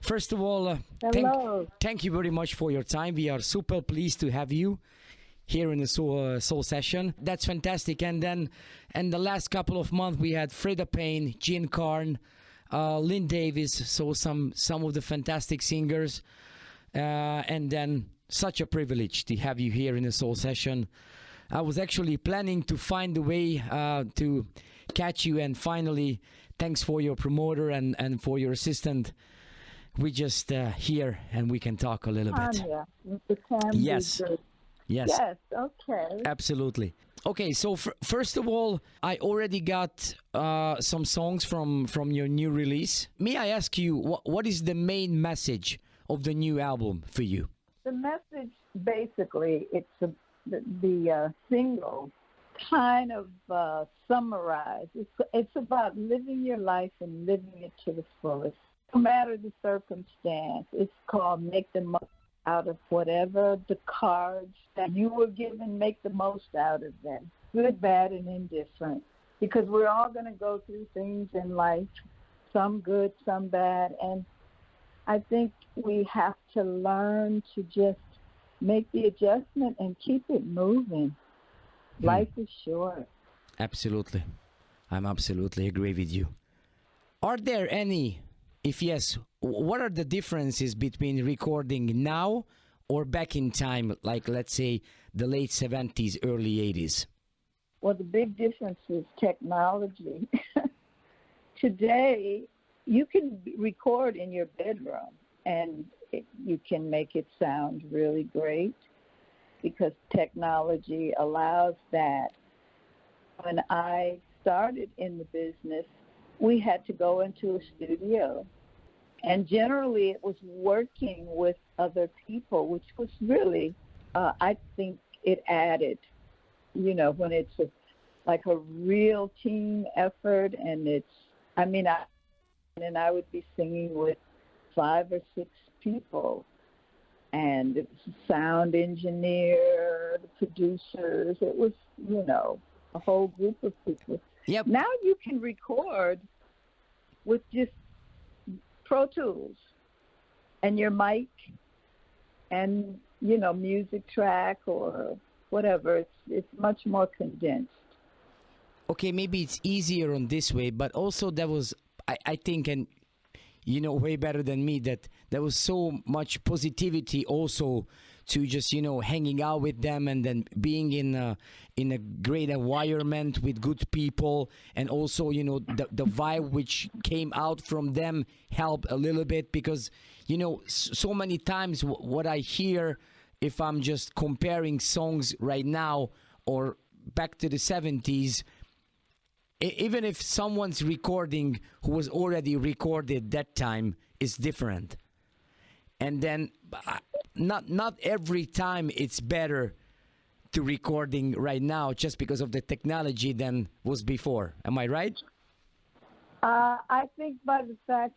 First of all, Hello. thank you very much for your time. We are super pleased to have you here in the Soul Session. That's fantastic. And then, in the last couple of months, we had Freda Payne, Jean Carn, Lynn Davis, so some of the fantastic singers. And then, such a privilege to have you here in the Soul Session. I was actually planning to find a way to catch you, and finally, thanks for your promoter and for your assistant. We just here and we can talk a little bit. Tanya, Mr. Sam. Yes. Yes. Yes, okay. Absolutely. Okay, so first of all, I already got some songs from your new release. May I ask you, what is the main message of the new album for you? The message, basically, it's the single kind of summarized. It's about living your life and living it to the fullest, no matter the circumstance. It's called Make the Most Out of Whatever the cards that you were given. Make the most out of them, good, bad, and indifferent, because we're all going to go through things in life, some good, some bad, and I think we have to learn to just make the adjustment and keep it moving. Life is short. Absolutely. I'm absolutely agree with you. Are there any, if yes, what are the differences between recording now or back in time, like let's say the late 70s, early 80s? Well, the big difference is technology. Today, you can record in your bedroom and you can make it sound really great because technology allows that. When I started in the business, we had to go into a studio. And generally it was working with other people, which was really, I think it added, when it's like a real team effort and I would be singing with 5 or 6 people, and it was a sound engineer, the producers. It was, a whole group of people. Yep. Now you can record with just Pro Tools and your mic and, music track or whatever. It's much more condensed. Okay, maybe it's easier on this way, but also there was, I think, and way better than me, that there was so much positivity also to just, hanging out with them and then being in a great environment with good people, and also, the vibe which came out from them helped a little bit, because, so many times what I hear, if I'm just comparing songs right now or back to the 70s, even if someone's recording who was already recorded that time is different. And then not every time it's better to recording right now just because of the technology than was before. Am I right? I think by the fact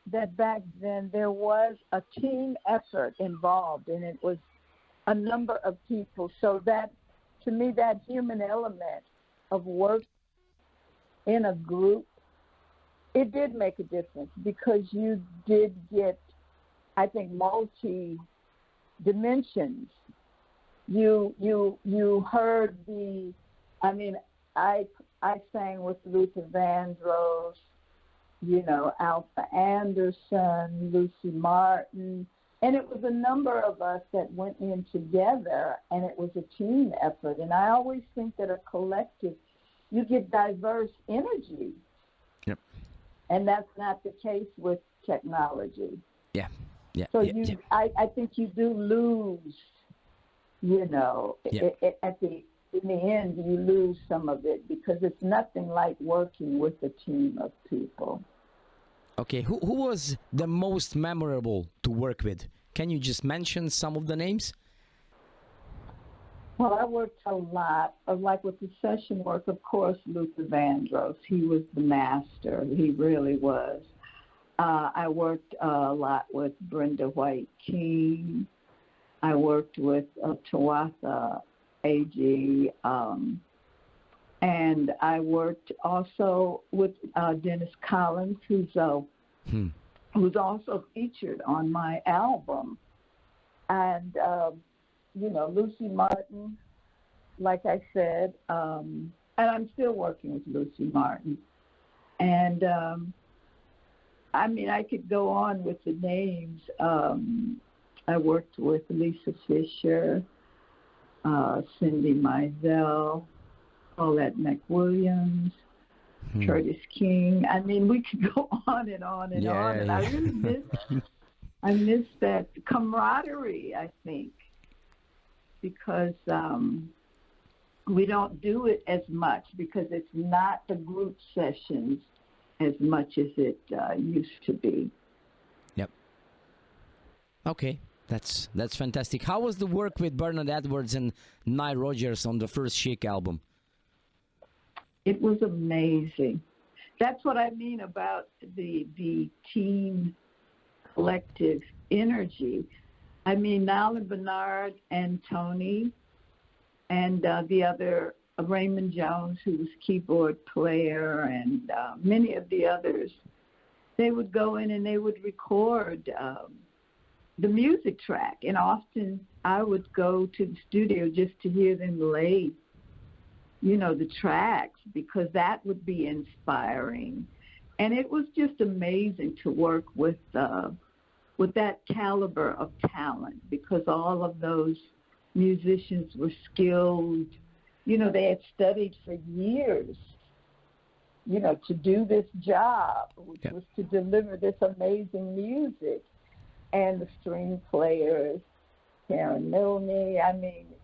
that back then there was a team effort involved, and it was a number of people. So that, to me, that human element of work in a group, it did make a difference, because you did get, I think, multi dimensions. You heard I sang with Luther Vandross, Alpha Anderson, Lucy Martin, and it was a number of us that went in together, and it was a team effort. And I always think that a collective, you get diverse energy. Yep. And that's not the case with technology. Yeah. Yeah. So yeah. I think you do lose, in the end, you lose some of it, because it's nothing like working with a team of people. Okay, who was the most memorable to work with? Can you just mention some of the names? Well, I worked a lot like with the session work, of course, Luther Vandross. He was the master. He really was. I worked a lot with Brenda White King. I worked with Tawatha A.G., and I worked also with Dennis Collins, who's who's also featured on my album. And, Lucy Martin, like I said, and I'm still working with Lucy Martin. And, I could go on with the names. I worked with Lisa Fisher, Cindy Mizell, Paulette McWilliams, Curtis King. We could go on and on and on. And I really miss that camaraderie, I think, because we don't do it as much because it's not the group sessions as much as it used to be. Yep. Okay, that's fantastic. How was the work with Bernard Edwards and Nile Rodgers on the first Chic album? It was amazing. That's what I mean about the team collective energy. Nile and Bernard and Tony and the other Raymond Jones, who was keyboard player, and many of the others, they would go in and they would record the music track. And often I would go to the studio just to hear them lay, the tracks, because that would be inspiring. And it was just amazing to work with that caliber of talent, because all of those musicians were skilled. They had studied for years, to do this job, which was to deliver this amazing music. And the string players, Karen Milne.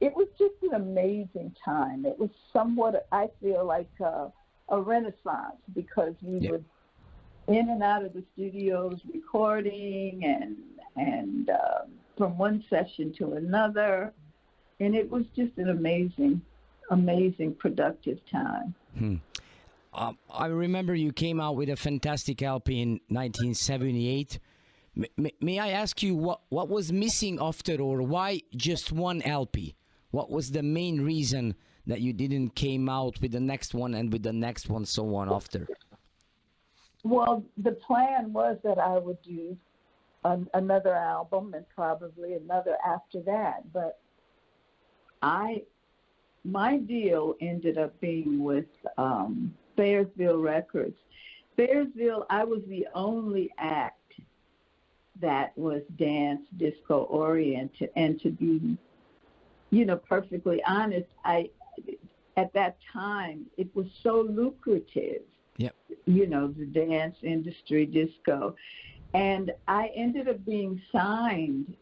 It was just an amazing time. It was somewhat, I feel like, a renaissance, because we were in and out of the studios recording and from one session to another. And it was just an amazing, productive time. I remember you came out with a fantastic LP in 1978. May I ask you what was missing after, or why just one LP? What was the main reason that you didn't came out with the next one and with the next one, so on after? Well, the plan was that I would do another album and probably another after that, but my deal ended up being with Bearsville Records. Bearsville, I was the only act that was dance, disco oriented, and to be, perfectly honest, at that time it was so lucrative. Yep. The dance industry, disco, and I ended up being signed,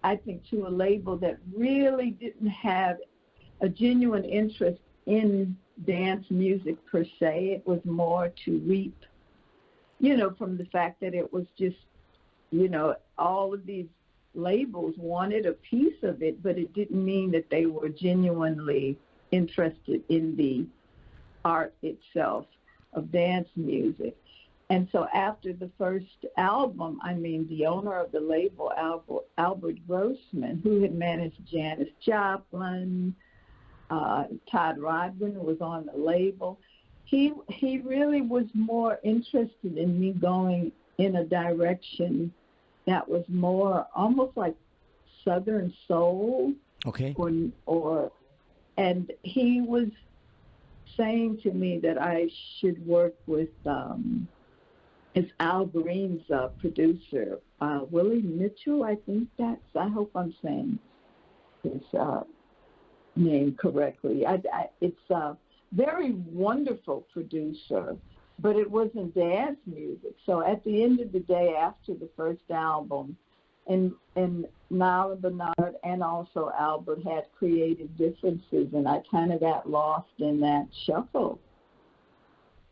I think, to a label that really didn't have a genuine interest in dance music per se. It was more to reap, from the fact that it was just, all of these labels wanted a piece of it, but it didn't mean that they were genuinely interested in the art itself of dance music. And so after the first album, the owner of the label, Albert Grossman, who had managed Janis Joplin, Todd Rundgren was on the label, he really was more interested in me going in a direction that was more almost like Southern soul. Okay. And he was saying to me that I should work with it's Al Green's producer, Willie Mitchell, I hope I'm saying his name correctly. It's a very wonderful producer, but it wasn't dance music. So at the end of the day, after the first album, and Nile and Bernard and also Albert had creative differences, and I kind of got lost in that shuffle,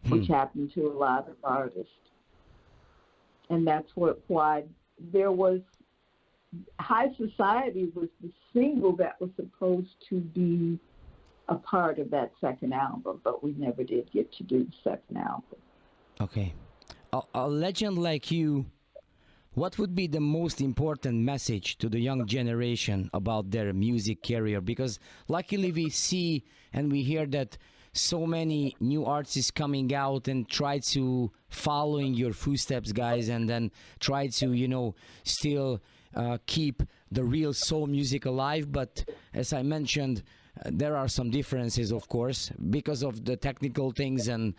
which happened to a lot of artists. And that's why there was High Society was the single that was supposed to be a part of that second album, but we never did get to do the second album. Okay. A legend like you, what would be the most important message to the young generation about their music career? Because luckily we see and we hear that so many new artists coming out and try to following your footsteps, guys, and then try to, still keep the real soul music alive. But as I mentioned, there are some differences, of course, because of the technical things and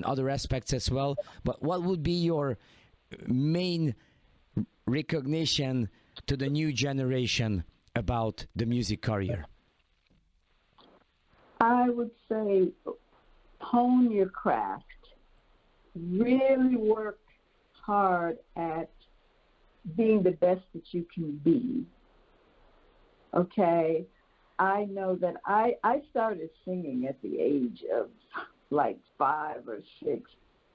other aspects as well. But what would be your main recognition to the new generation about the music career? I would say hone your craft. Really work hard at being the best that you can be. Okay? I know that I started singing at the age of like 5 or 6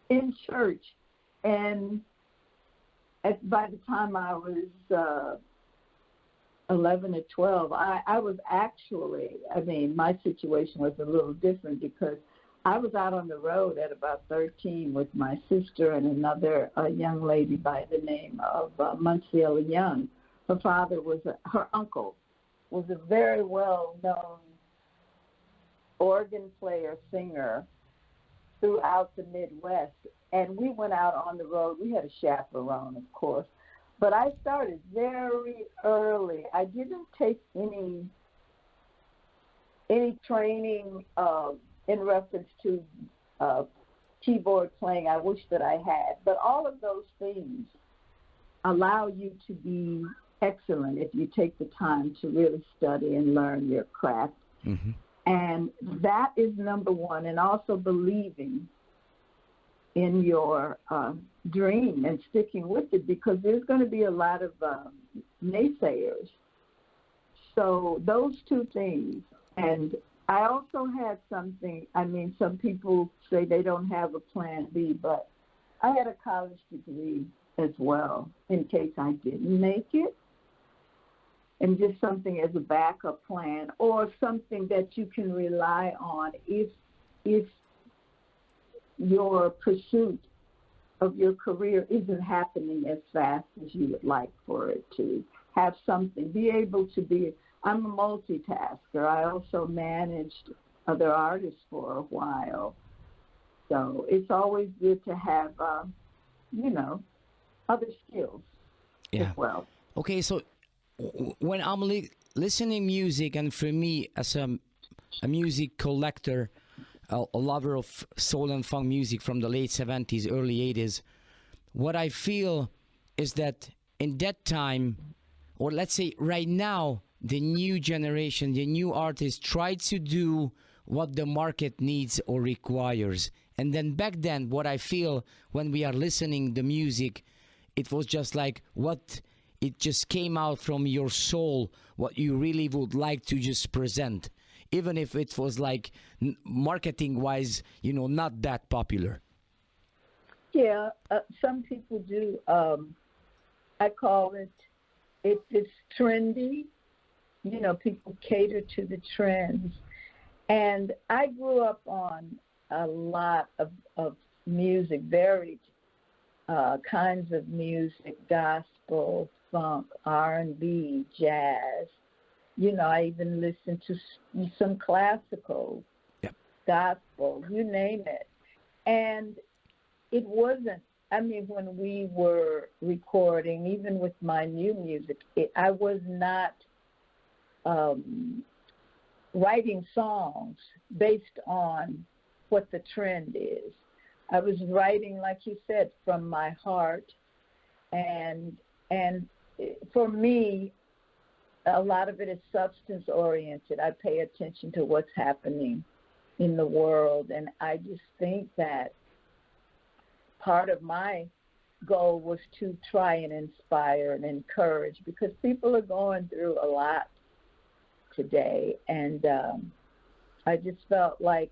in church. And by the time I was 11 or 12, I was actually, my situation was a little different because I was out on the road at about 13 with my sister and another young lady by the name of Monsieur Young. Her father was, her uncle was a very well-known organ player, singer throughout the Midwest. And we went out on the road. We had a chaperone, of course. But I started very early. I didn't take any training in reference to keyboard playing. I wish that I had. But all of those things allow you to be excellent if you take the time to really study and learn your craft. Mm-hmm. And that is number one. And also believing in your dream and sticking with it, because there's going to be a lot of naysayers. So those two things. And I also had something, some people say they don't have a plan B, but I had a college degree as well in case I didn't make it. And just something as a backup plan, or something that you can rely on if your pursuit of your career isn't happening as fast as you would like for it to. Have something, be able to be, I'm a multitasker. I also managed other artists for a while. So it's always good to have, other skills as well. Okay, so when I'm listening music, and for me as a music collector, a lover of soul and funk music from the late 70s, early 80s, what I feel is that in that time, or let's say right now, the new generation, the new artists try to do what the market needs or requires. And then back then, what I feel when we are listening the music, it was just like what it just came out from your soul, what you really would like to just present, even if it was like marketing-wise, not that popular. Yeah, some people do. I call it, if it's trendy, people cater to the trends. And I grew up on a lot of music, varied kinds of music, gospel, funk, R&B, jazz. I even listened to some classical, gospel, you name it. And it wasn't, when we were recording, even with my new music, I was not writing songs based on what the trend is. I was writing, like you said, from my heart. And for me, a lot of it is substance-oriented. I pay attention to what's happening in the world, and I just think that part of my goal was to try and inspire and encourage, because people are going through a lot today, and I just felt like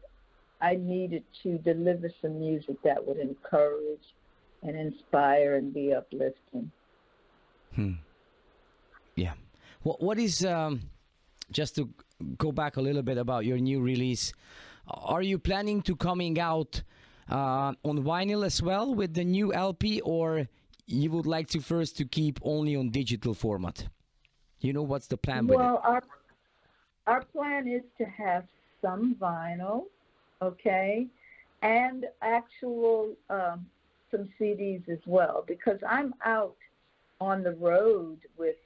I needed to deliver some music that would encourage and inspire and be uplifting. Yeah. What is, just to go back a little bit about your new release, are you planning to coming out on vinyl as well with the new LP, or you would like to first to keep only on digital format? What's the plan with it? Well, our plan is to have some vinyl, okay, and actual some CDs as well, because I'm out on the road with,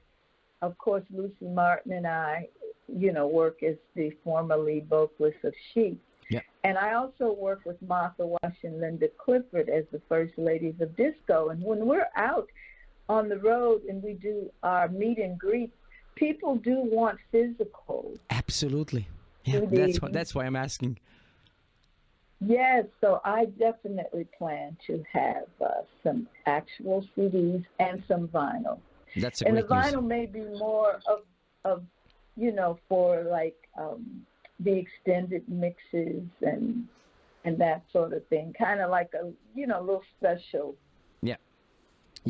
of course, Lucy Martin and I, work as the former lead vocalist of She. Yeah. And I also work with Martha Wash and Linda Clifford as the First Ladies of Disco. And when we're out on the road and we do our meet and greet, people do want physical. Absolutely. Yeah, that's why I'm asking. Yes, so I definitely plan to have some actual CDs and some vinyl. That's a and great the news. vinyl may be more of for like the extended mixes and that sort of thing, kind of like a little special Yeah.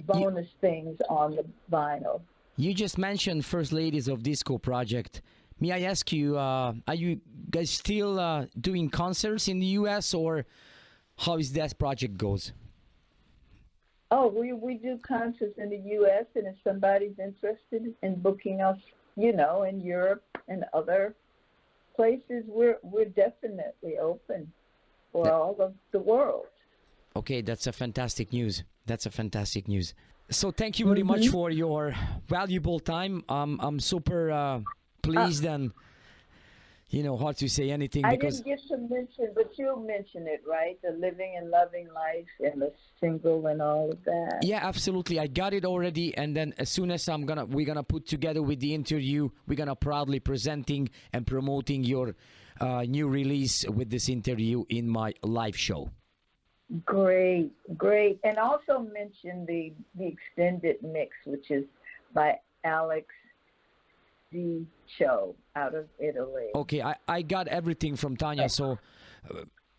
bonus things on the vinyl. You just mentioned First Ladies of Disco project. May I ask you, are you guys still doing concerts in the U.S. or how is that project goes? Oh, we do concerts in the U.S. and if somebody's interested in booking us, in Europe and other places, we're definitely open for all of the world. Okay, that's a fantastic news. That's a fantastic news. So thank you very much for your valuable time. I'm super pleased and hard to say anything because I didn't get to mention, but you'll mention it, right? The living and loving life and the single and all of that. yeah, absolutely. I got it already, and then as soon as we're gonna put together with the interview, we're gonna proudly presenting and promoting your new release with this interview in my live show. Great. And also mention the extended mix, which is by Alex D. Cho out of Italy. Okay, I got everything from Tanya, so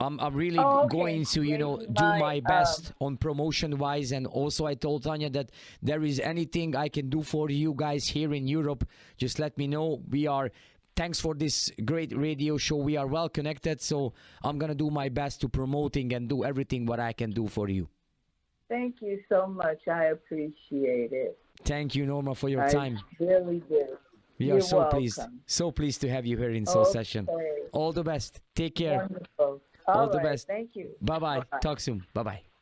I'm really going to do my best on promotion wise, and also I told Tanya that there is anything I can do for you guys here in Europe, just let me know. Thanks for this great radio show. We are well connected, so I'm gonna do my best to promoting and do everything what I can do for you. Thank you so much. I appreciate it. Thank you, Norma, for your time. I really do. We You're are so welcome. pleased to have you here in Soul Session. All the best. Take care. Wonderful. All All the right. best. Thank you. Bye bye. Bye-bye. Talk soon. Bye bye.